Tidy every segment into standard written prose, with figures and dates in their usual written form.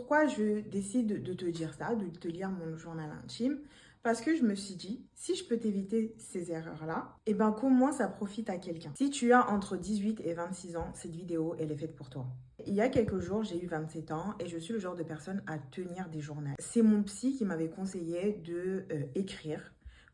Pourquoi je décide de te dire ça, de te lire mon journal intime? Parce que je me suis dit, si je peux t'éviter ces erreurs-là, et ben qu'au moins ça profite à quelqu'un. Si tu as entre 18 et 26 ans, cette vidéo, elle est faite pour toi. Il y a quelques jours, j'ai eu 27 ans et je suis le genre de personne à tenir des journaux. C'est mon psy qui m'avait conseillé de écrire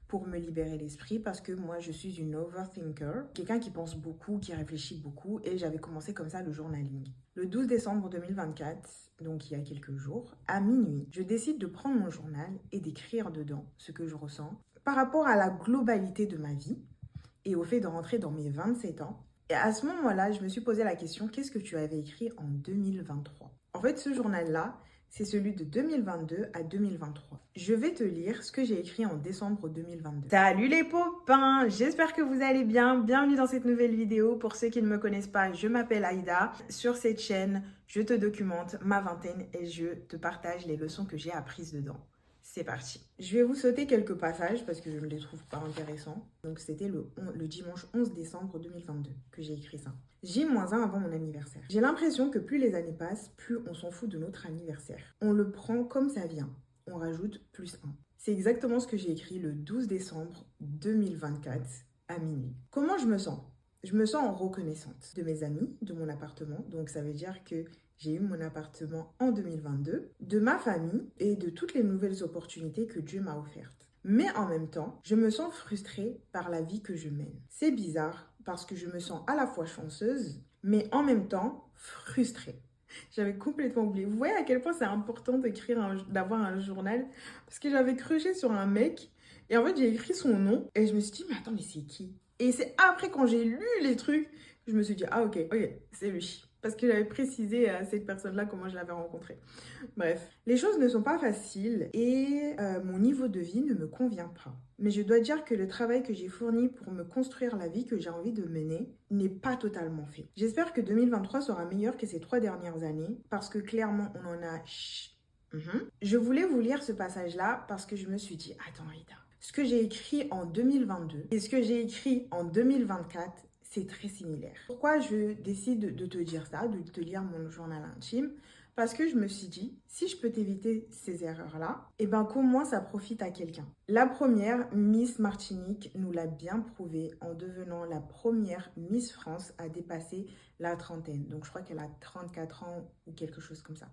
pour me libérer l'esprit parce que moi, je suis une overthinker, quelqu'un qui pense beaucoup, qui réfléchit beaucoup et j'avais commencé comme ça le journaling. Le 12 décembre 2024, donc il y a quelques jours, à minuit, je décide de prendre mon journal et d'écrire dedans ce que je ressens par rapport à la globalité de ma vie et au fait de rentrer dans mes 27 ans. Et à ce moment-là, je me suis posé la question, qu'est-ce que tu avais écrit en 2023? En fait, ce journal-là, c'est celui de 2022 à 2023. Je vais te lire ce que j'ai écrit en décembre 2022. Salut les popins, j'espère que vous allez bien. Bienvenue dans cette nouvelle vidéo. Pour ceux qui ne me connaissent pas, je m'appelle Aïda. Sur cette chaîne, je te documente ma vingtaine et je te partage les leçons que j'ai apprises dedans. C'est parti. Je vais vous sauter quelques passages parce que je ne les trouve pas intéressants. Donc c'était le dimanche 11 décembre 2022 que j'ai écrit ça. J-1 avant mon anniversaire. J'ai l'impression que plus les années passent, plus on s'en fout de notre anniversaire. On le prend comme ça vient. On rajoute +1. C'est exactement ce que j'ai écrit le 12 décembre 2024 à minuit. Comment je me sens? Je me sens reconnaissante de mes amis, de mon appartement. Donc ça veut dire que j'ai eu mon appartement en 2022, de ma famille et de toutes les nouvelles opportunités que Dieu m'a offertes. Mais en même temps, je me sens frustrée par la vie que je mène. C'est bizarre parce que je me sens à la fois chanceuse, mais en même temps frustrée. J'avais complètement oublié. Vous voyez à quel point c'est important d'avoir un journal? Parce que j'avais crushé sur un mec et en fait j'ai écrit son nom et je me suis dit mais attends mais c'est qui? Et c'est après quand j'ai lu les trucs, je me suis dit ah ok, c'est lui. Parce que j'avais précisé à cette personne-là comment je l'avais rencontré. Bref, les choses ne sont pas faciles et mon niveau de vie ne me convient pas. Mais je dois dire que le travail que j'ai fourni pour me construire la vie que j'ai envie de mener n'est pas totalement fait. J'espère que 2023 sera meilleur que ces 3 dernières années parce que clairement on en a... Je voulais vous lire ce passage-là parce que je me suis dit, attends Aïda, ce que j'ai écrit en 2022 et ce que j'ai écrit en 2024, c'est très similaire. Pourquoi je décide de te dire ça, de te lire mon journal intime? Parce que je me suis dit, si je peux t'éviter ces erreurs-là, et ben qu'au moins ça profite à quelqu'un. La première, Miss Martinique, nous l'a bien prouvé en devenant la première Miss France à dépasser la trentaine. Donc je crois qu'elle a 34 ans ou quelque chose comme ça.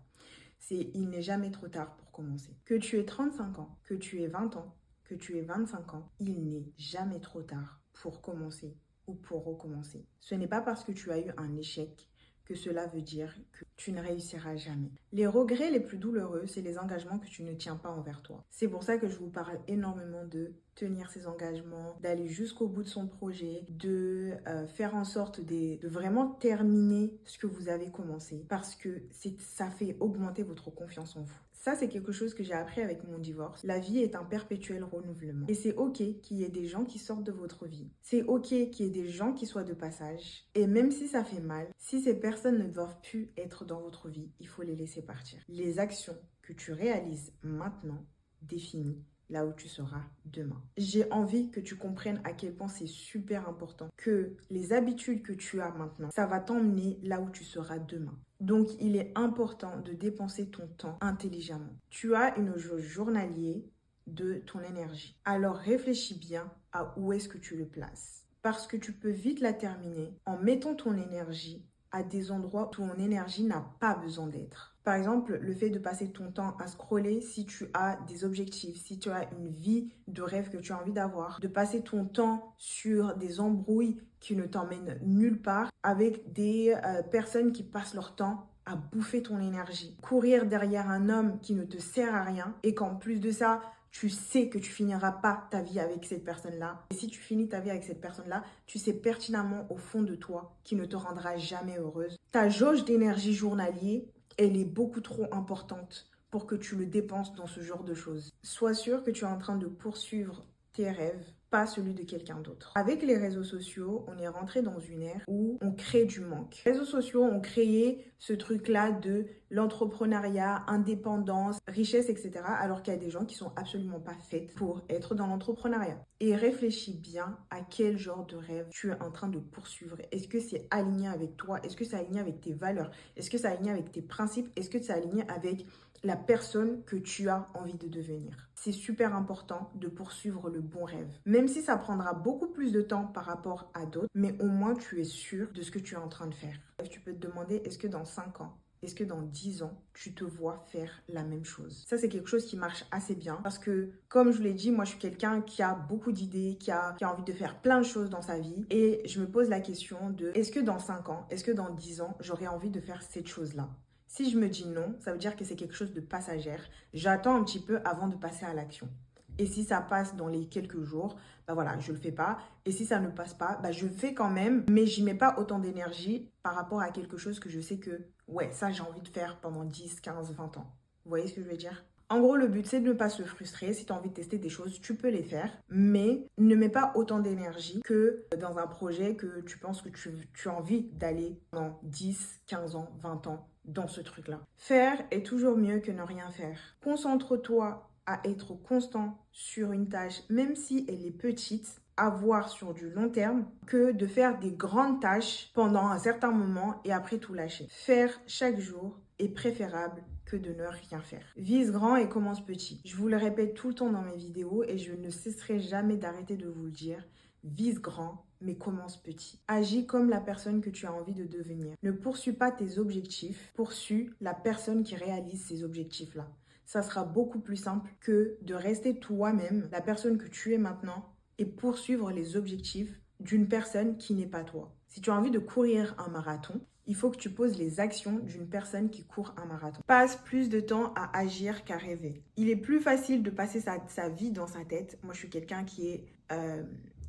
Il n'est jamais trop tard pour commencer. Que tu aies 35 ans, que tu aies 20 ans, que tu aies 25 ans, il n'est jamais trop tard pour commencer ou pour recommencer. Ce n'est pas parce que tu as eu un échec que cela veut dire que tu ne réussiras jamais. Les regrets les plus douloureux, c'est les engagements que tu ne tiens pas envers toi. C'est pour ça que je vous parle énormément de tenir ses engagements, d'aller jusqu'au bout de son projet, de faire en sorte de vraiment terminer ce que vous avez commencé parce que ça fait augmenter votre confiance en vous. Ça, c'est quelque chose que j'ai appris avec mon divorce. La vie est un perpétuel renouvellement. Et c'est OK qu'il y ait des gens qui sortent de votre vie. C'est OK qu'il y ait des gens qui soient de passage. Et même si ça fait mal, si ces personnes ne doivent plus être dans votre vie, il faut les laisser partir. Les actions que tu réalises maintenant définissent là où tu seras demain. J'ai envie que tu comprennes à quel point c'est super important que les habitudes que tu as maintenant, ça va t'emmener là où tu seras demain. Donc, il est important de dépenser ton temps intelligemment. Tu as une jauge journalier de ton énergie. Alors, réfléchis bien à où est-ce que tu le places. Parce que tu peux vite la terminer en mettant ton énergie à des endroits où ton énergie n'a pas besoin d'être. Par exemple, le fait de passer ton temps à scroller si tu as des objectifs, si tu as une vie de rêve que tu as envie d'avoir, de passer ton temps sur des embrouilles qui ne t'emmènent nulle part avec des personnes qui passent leur temps à bouffer ton énergie. Courir derrière un homme qui ne te sert à rien et qu'en plus de ça, tu sais que tu finiras pas ta vie avec cette personne-là. Et si tu finis ta vie avec cette personne-là, tu sais pertinemment au fond de toi qu'il ne te rendra jamais heureuse. Ta jauge d'énergie journalier, elle est beaucoup trop importante pour que tu le dépenses dans ce genre de choses. Sois sûr que tu es en train de poursuivre tes rêves, pas celui de quelqu'un d'autre. Avec les réseaux sociaux, on est rentré dans une ère où on crée du manque. Les réseaux sociaux ont créé ce truc-là de l'entrepreneuriat, indépendance, richesse, etc. Alors qu'il y a des gens qui sont absolument pas faits pour être dans l'entrepreneuriat. Et réfléchis bien à quel genre de rêve tu es en train de poursuivre. Est-ce que c'est aligné avec toi? Est-ce que c'est aligné avec tes valeurs? Est-ce que c'est aligné avec tes principes? Est-ce que c'est aligné avec la personne que tu as envie de devenir. C'est super important de poursuivre le bon rêve. Même si ça prendra beaucoup plus de temps par rapport à d'autres, mais au moins tu es sûr de ce que tu es en train de faire. Tu peux te demander, est-ce que dans 5 ans, est-ce que dans 10 ans, tu te vois faire la même chose? Ça, c'est quelque chose qui marche assez bien parce que, comme je vous l'ai dit, moi, je suis quelqu'un qui a beaucoup d'idées, qui a envie de faire plein de choses dans sa vie. Et je me pose la question de, est-ce que dans 5 ans, est-ce que dans 10 ans, j'aurais envie de faire cette chose-là? Si je me dis non, ça veut dire que c'est quelque chose de passagère. J'attends un petit peu avant de passer à l'action. Et si ça passe dans les quelques jours, bah voilà, je le fais pas. Et si ça ne passe pas, bah je le fais quand même, mais j'y mets pas autant d'énergie par rapport à quelque chose que je sais que, ouais, ça j'ai envie de faire pendant 10, 15, 20 ans. Vous voyez ce que je veux dire? En gros, le but, c'est de ne pas se frustrer. Si tu as envie de tester des choses, tu peux les faire, mais ne mets pas autant d'énergie que dans un projet que tu penses que tu as envie d'aller pendant 10, 15 ans, 20 ans dans ce truc-là. Faire est toujours mieux que ne rien faire. Concentre-toi à être constant sur une tâche, même si elle est petite, à voir sur du long terme, que de faire des grandes tâches pendant un certain moment et après tout lâcher. Faire chaque jour est préférable que de ne rien faire. Vise grand et commence petit. Je vous le répète tout le temps dans mes vidéos et je ne cesserai jamais d'arrêter de vous le dire. Vise grand, mais commence petit. Agis comme la personne que tu as envie de devenir. Ne poursuis pas tes objectifs, poursuis la personne qui réalise ces objectifs-là. Ça sera beaucoup plus simple que de rester toi-même, la personne que tu es maintenant, et poursuivre les objectifs d'une personne qui n'est pas toi. Si tu as envie de courir un marathon, il faut que tu poses les actions d'une personne qui court un marathon. Passe plus de temps à agir qu'à rêver. Il est plus facile de passer sa vie dans sa tête. Moi, je suis quelqu'un qui est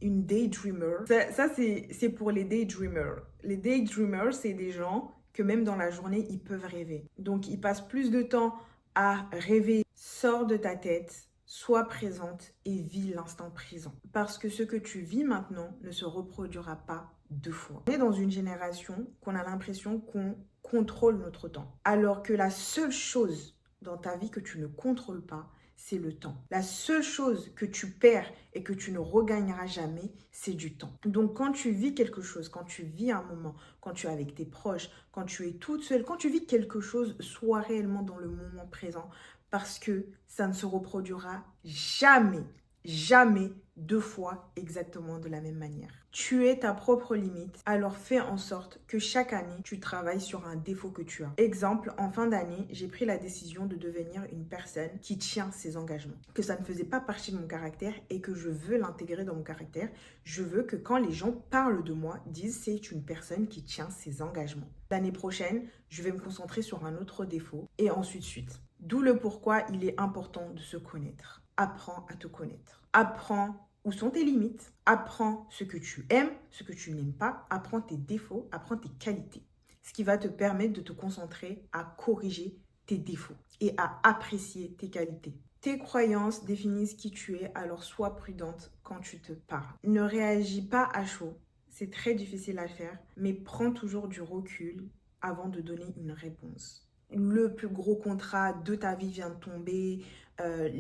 une daydreamer. Ça c'est pour les daydreamers. Les daydreamers, c'est des gens que même dans la journée, ils peuvent rêver. Donc, ils passent plus de temps à rêver. Sors de ta tête, sois présente et vis l'instant présent. Parce que ce que tu vis maintenant ne se reproduira pas 2 fois. On est dans une génération qu'on a l'impression qu'on contrôle notre temps. Alors que la seule chose dans ta vie que tu ne contrôles pas, c'est le temps. La seule chose que tu perds et que tu ne regagneras jamais, c'est du temps. Donc quand tu vis quelque chose, quand tu vis un moment, quand tu es avec tes proches, quand tu es toute seule, quand tu vis quelque chose, sois réellement dans le moment présent parce que ça ne se reproduira jamais, jamais 2 fois exactement de la même manière. Tu es ta propre limite, alors fais en sorte que chaque année, tu travailles sur un défaut que tu as. Exemple, en fin d'année, j'ai pris la décision de devenir une personne qui tient ses engagements. Que ça ne faisait pas partie de mon caractère et que je veux l'intégrer dans mon caractère. Je veux que quand les gens parlent de moi, disent c'est une personne qui tient ses engagements. L'année prochaine, je vais me concentrer sur un autre défaut et ensuite suite. D'où le pourquoi il est important de se connaître. Apprends à te connaître. Apprends où sont tes limites. Apprends ce que tu aimes, ce que tu n'aimes pas. Apprends tes défauts, apprends tes qualités. Ce qui va te permettre de te concentrer à corriger tes défauts et à apprécier tes qualités. Tes croyances définissent qui tu es, alors sois prudente quand tu te parles. Ne réagis pas à chaud. C'est très difficile à faire, mais prends toujours du recul avant de donner une réponse. Le plus gros contrat de ta vie vient de tomber,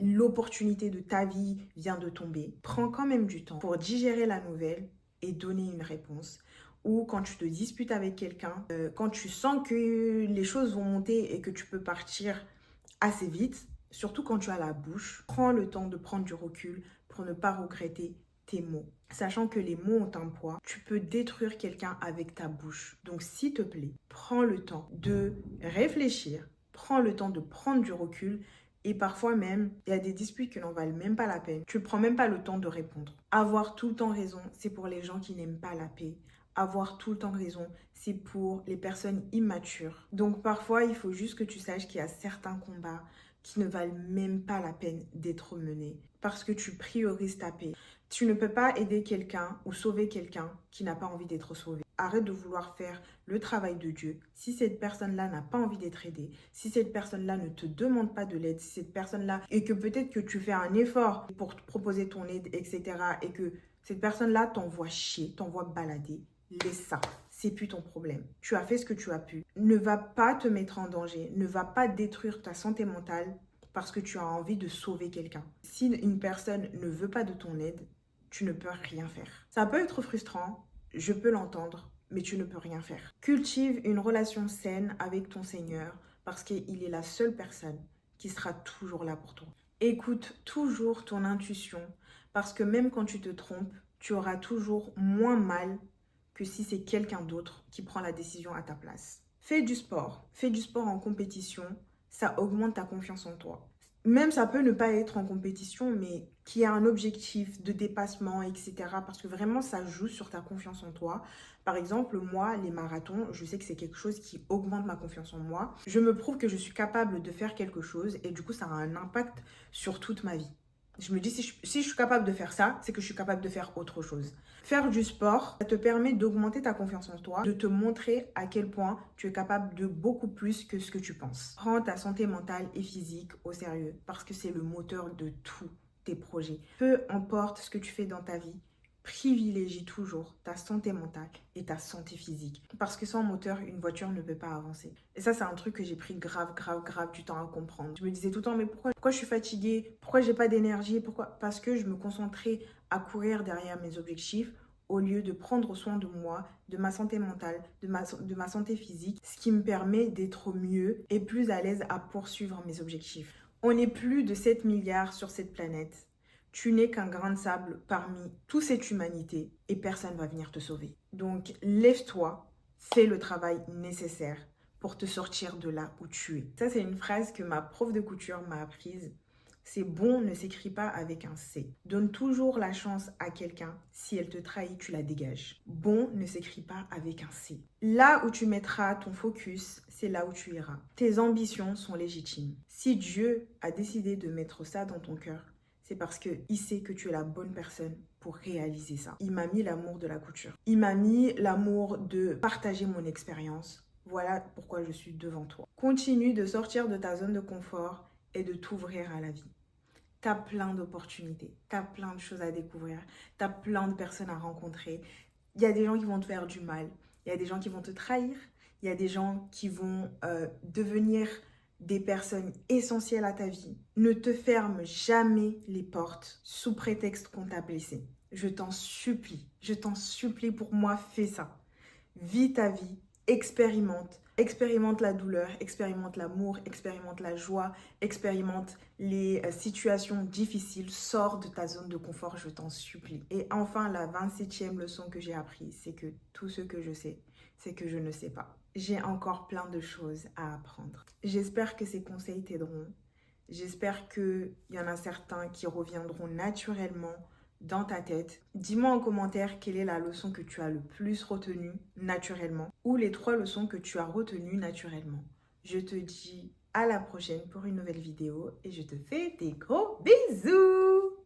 l'opportunité de ta vie vient de tomber. Prends quand même du temps pour digérer la nouvelle et donner une réponse. Ou quand tu te disputes avec quelqu'un, quand tu sens que les choses vont monter et que tu peux partir assez vite, surtout quand tu as la bouche, prends le temps de prendre du recul pour ne pas regretter tes mots. Sachant que les mots ont un poids, tu peux détruire quelqu'un avec ta bouche. Donc s'il te plaît, prends le temps de réfléchir, prends le temps de prendre du recul et parfois même, il y a des disputes qui n'en valent même pas la peine. Tu ne prends même pas le temps de répondre. Avoir tout le temps raison, c'est pour les gens qui n'aiment pas la paix. Avoir tout le temps raison, c'est pour les personnes immatures. Donc parfois, il faut juste que tu saches qu'il y a certains combats qui ne valent même pas la peine d'être menés parce que tu priorises ta paix. Tu ne peux pas aider quelqu'un ou sauver quelqu'un qui n'a pas envie d'être sauvé. Arrête de vouloir faire le travail de Dieu. Si cette personne-là n'a pas envie d'être aidée, si cette personne-là ne te demande pas de l'aide, si cette personne-là, et que peut-être que tu fais un effort pour te proposer ton aide, etc., et que cette personne-là t'envoie chier, t'envoie balader, laisse ça. C'est plus ton problème. Tu as fait ce que tu as pu. Ne va pas te mettre en danger. Ne va pas détruire ta santé mentale parce que tu as envie de sauver quelqu'un. Si une personne ne veut pas de ton aide, tu ne peux rien faire. Ça peut être frustrant, je peux l'entendre, mais tu ne peux rien faire. Cultive une relation saine avec ton Seigneur parce qu'il est la seule personne qui sera toujours là pour toi. Écoute toujours ton intuition parce que même quand tu te trompes, tu auras toujours moins mal que si c'est quelqu'un d'autre qui prend la décision à ta place. Fais du sport en compétition, ça augmente ta confiance en toi. Même ça peut ne pas être en compétition, mais qui a un objectif de dépassement, etc. Parce que vraiment, ça joue sur ta confiance en toi. Par exemple, moi, les marathons, je sais que c'est quelque chose qui augmente ma confiance en moi. Je me prouve que je suis capable de faire quelque chose et du coup, ça a un impact sur toute ma vie. Je me dis, si je suis capable de faire ça, c'est que je suis capable de faire autre chose. Faire du sport, ça te permet d'augmenter ta confiance en toi, de te montrer à quel point tu es capable de beaucoup plus que ce que tu penses. Prends ta santé mentale et physique au sérieux parce que c'est le moteur de tous tes projets. Peu importe ce que tu fais dans ta vie, privilégie toujours ta santé mentale et ta santé physique. Parce que sans moteur, une voiture ne peut pas avancer. Et ça, c'est un truc que j'ai pris grave du temps à comprendre. Je me disais tout le temps, mais pourquoi je suis fatiguée? Pourquoi j'ai pas d'énergie? Pourquoi? Parce que je me concentrais à courir derrière mes objectifs au lieu de prendre soin de moi, de ma santé mentale, de ma santé physique, ce qui me permet d'être mieux et plus à l'aise à poursuivre mes objectifs. On est plus de 7 milliards sur cette planète. Tu n'es qu'un grain de sable parmi toute cette humanité et personne ne va venir te sauver. Donc, lève-toi, fais le travail nécessaire pour te sortir de là où tu es. Ça, c'est une phrase que ma prof de couture m'a apprise. C'est bon ne s'écrit pas avec un C. Donne toujours la chance à quelqu'un. Si elle te trahit, tu la dégages. Bon ne s'écrit pas avec un C. Là où tu mettras ton focus, c'est là où tu iras. Tes ambitions sont légitimes. Si Dieu a décidé de mettre ça dans ton cœur, c'est parce qu'il sait que tu es la bonne personne pour réaliser ça. Il m'a mis l'amour de la couture. Il m'a mis l'amour de partager mon expérience. Voilà pourquoi je suis devant toi. Continue de sortir de ta zone de confort et de t'ouvrir à la vie. Tu as plein d'opportunités, tu as plein de choses à découvrir, tu as plein de personnes à rencontrer. Il y a des gens qui vont te faire du mal, il y a des gens qui vont te trahir, il y a des gens qui vont devenir des personnes essentielles à ta vie. Ne te ferme jamais les portes sous prétexte qu'on t'a blessé. Je t'en supplie, pour moi, fais ça. Vis ta vie, expérimente la douleur, expérimente l'amour, expérimente la joie, expérimente les situations difficiles, sors de ta zone de confort, je t'en supplie. Et enfin, la 27e leçon que j'ai apprise, c'est que tout ce que je sais, c'est que je ne sais pas. J'ai encore plein de choses à apprendre. J'espère que ces conseils t'aideront. J'espère qu'il y en a certains qui reviendront naturellement dans ta tête. Dis-moi en commentaire quelle est la leçon que tu as le plus retenue naturellement ou les 3 leçons que tu as retenues naturellement. Je te dis à la prochaine pour une nouvelle vidéo et je te fais des gros bisous!